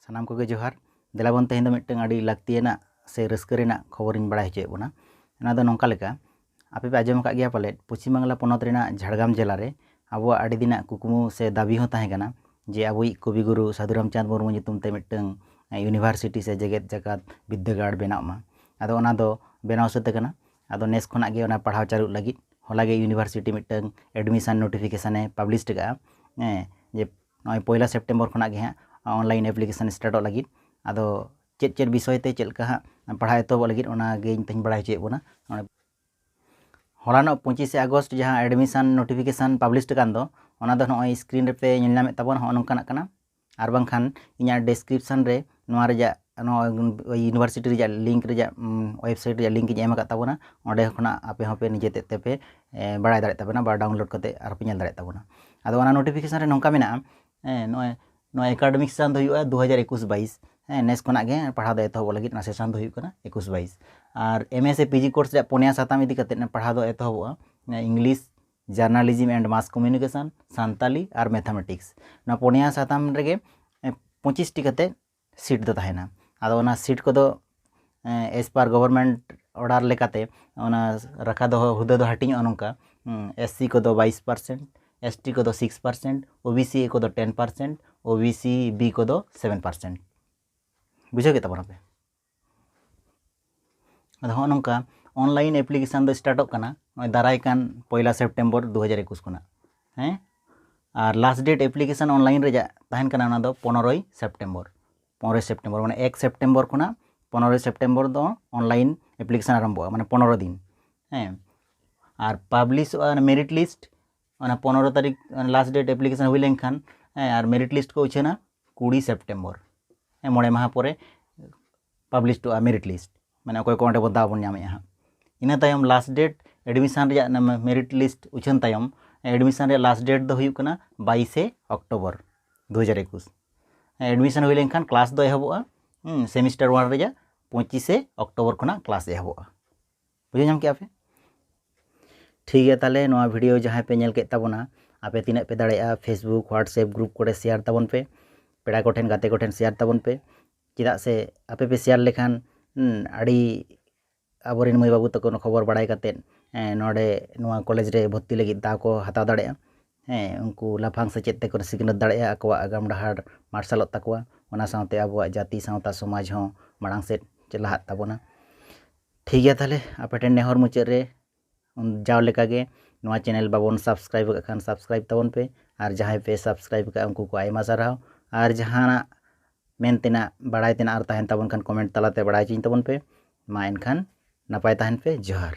सानाम को जोहार देलाबन तेहें दो मिट्टन अड़ी लाक्तियाना से रस्करेना खबरिन बड़ा हचे बोना ना दो नोंका लेका आपे पे आजम का गया पाले पश्चिम बांगला पनत रेना झाड़ग्राम जिला रे अब आड़ी दिना कुकुमु से दाबी हो ताहें कना जे अबुई कविगुरु साधु रामचंद्र मुर्मू nyutum ते मिट्टन यूनिवर्सिटी से जेगेत जगत विद्यागार बनाव मा आदो ओना दो बनाव सते कना आदो नेस खना गे ओना पढ़ाव चालू लगी होला गे यूनिवर्सिटी मिट्टन एडमिशन नोटिफिकेशन पब्लिश गा जे नय 1 सेप्टेम्बर खना गे ऑनलाइन एप्लीकेशन स्टार्ट लगी आदो चेद चेद विषय ते चेलका पढ़ा एतहब लगी ओना गे तेज बड़ा चे बोना हलानो 25 अगस्त जहाँ एडमिशन नोटिफिकेशन पब्लिश कान दो ओना दो नय स्क्रीन रे पे नेलनामे ताबन हो नोंकाना कना आर बांखान इᱧᱟ डिस्क्रिप्शन रे नोआ रेजा यूनिवर्सिटी रेजा लिंक रेजा वेबसाइट रेजा लिंक एम का ताबना ओंडे खना आपे होपे निजे तेपे बड़ा दाड़े ताबना बा डाउनलोड कते आर पे नेल दाड़े ताबना आदो ओना नोटिफिकेशन रे नोंका मेना नय नय एकेडमिक सान दो 2021-22 नेस खना गे पढ़ा दो एतहब लगी ना सेशन दो 21-22 और एमएसए पीजी कोर्स रे पोनिया साताम इदी कते पढ़ा दो एतहब English journalism and mass communication Santali और मैथमेटिक्स ना पोनिया साताम रेगे 25 टी कते सीट दो ताहेना आदो ओना सीट को दो एज पर गवर्नमेंट ऑर्डर लेकाते ओना रखा दो हुदा दो हटिंग नोंका एससी को दो 22%, एसटी को दो 6%, ओबीसी को दो 10%, ओबीसी बी को दो 7%। बुझे के तबना पे आदो नोंका ऑनलाइन एप्लीकेशन दो स्टार्ट कना दाराय कान 1 सेप्टेम्बर 2021 खुना हैं और लास्ट डेट एप्लीकेशन ऑनलाइन रे ताहेन कना ना दो 15 सेप्टेम्बर माने 1 सेप्टेम्बर खुना 15 सेप्टेम्बर दो ऑनलाइन एप्लीकेशन आरंभ माने 15 दिन हैं और पब्लिश मेरिट लिस्ट 15 तारीख लास्ट डेट एप्लीकेशन हुई लेनखान और मेरिट लिस्ट को उछेना 20 सेप्टेम्बर मोड़े माह पर पब्लिश टू मेरिट लिस्ट माने अकोय को ओंडे बो दाव बन नामे हाँ इना तायम लास्ट डेट एडमिशन रे मेरिट लिस्ट उछन तायम एडमिशन रे लास्ट डेट दो हुई कना 22 अक्टोबर 2021 एडमिशन हुई लेनखान क्लास दो एहबोआ सेमिस्टर 1 रे 25 अक्टोबर खना क्लास एहबोआ बुझे नाम के आपे ठीक है ताले नोआ वीडियो जहाँ पे नेल के ताबोना आपे तिना पे दाड़ेया फेसबुक व्हाट्सएप ग्रुप को शेयर ताबन पे पेड़ा कोठेन गाते कोठेन शेयर ताबन पे चेदा से आपे पे शेयर लेखान आड़ी आबोरेन मई बाबू तक खबर बड़ाई काते नोडे नोआ कॉलेज रे भर्ती लगी दा को हताव दाड़ेया उनको लाफांग सेचेद ते को सिखनत दाड़ेया आकोआ आगाम डहार मार्शलत ताकोआ ओना साथे आबोआ जाति सावता समाज हो माड़ांग सेद चलाहा ताबोना ठीक है ताले आपे टेन नेहर मुचाद रे जाव लेका गे नोआ चैनल बाबन सब्सक्राइब खान सब्सक्राइब ताबन पे और जहाँ पे सब्सक्राइब का उनको को आयमा साराव और जहाँ मेनतेना बड़ाई तेना और ताहन ताबन खान कमेंट तलाते बड़ाई चिन ताबन पे मा एनखान नपाय ताहन पे जोहार।